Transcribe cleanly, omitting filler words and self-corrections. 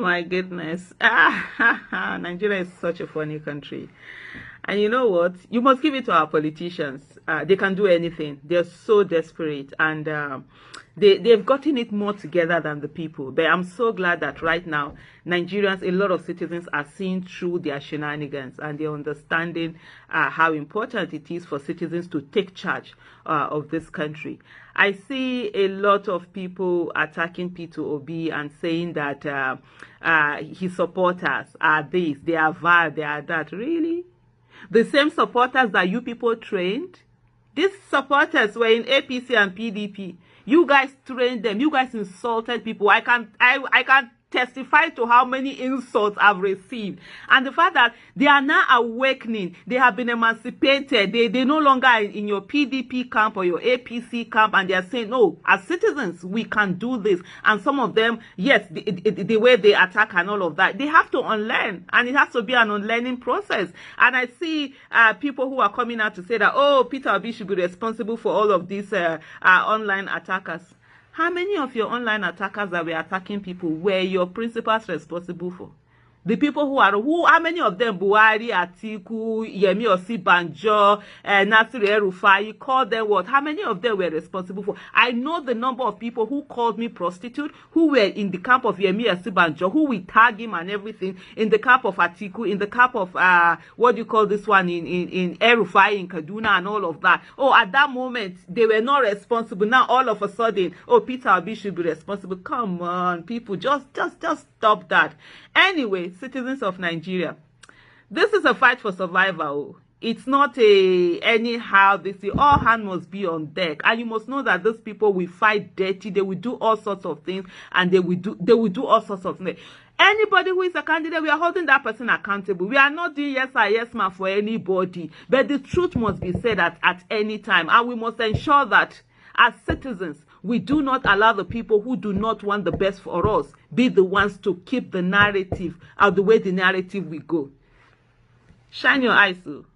my goodness. Nigeria is such a funny country. And you know what? You must give it to our politicians. They can do anything. They're so desperate. And they've gotten it more together than the people. But I'm so glad that right now, Nigerians, a lot of citizens are seeing through their shenanigans. And they're understanding how important it is for citizens to take charge of this country. I see a lot of people attacking PeterObi and saying that his supporters are this, they are that, they are that. Really? The same supporters that you people trained? These supporters were in APC and PDP. You guys trained them. You guys insulted people. I can testify to how many insults I've received. And the fact that they are now awakening, they have been emancipated, they no longer in your PDP camp or your APC camp, and they are saying, no, as citizens, we can do this. And some of them, yes, the way they attack and all of that, they have to unlearn, and it has to be an unlearning process. And I see people who are coming out to say that, oh, PeterObi should be responsible for all of these online attackers. How many of your online attackers that were attacking people were your principals responsible for? The people how many of them, Buhari, Atiku, Yemi Osibanjo, Nasir El-Rufai, you call them what? How many of them were responsible for? I know the number of people who called me prostitute, who were in the camp of Yemi Osibanjo, who we tag him and everything, in the camp of Atiku, in the camp of, what do you call this one, in El-Rufai, in Kaduna, and all of that. Oh, at that moment, they were not responsible. Now, all of a sudden, oh, PeterObi should be responsible. Come on, people, just stop that. Anyway, citizens of Nigeria, this is a fight for survival. It's not anyhow. All hands must be on deck, and you must know that these people will fight dirty. They will do all sorts of things, and they will do all sorts of things. Anybody who is a candidate, we are holding that person accountable. We are not doing yes sir, yes ma'am for anybody, but the truth must be said at any time, and we must ensure that as citizens, we do not allow the people who do not want the best for us be the ones to keep the narrative, or the way the narrative will go. Shine your eyes, though.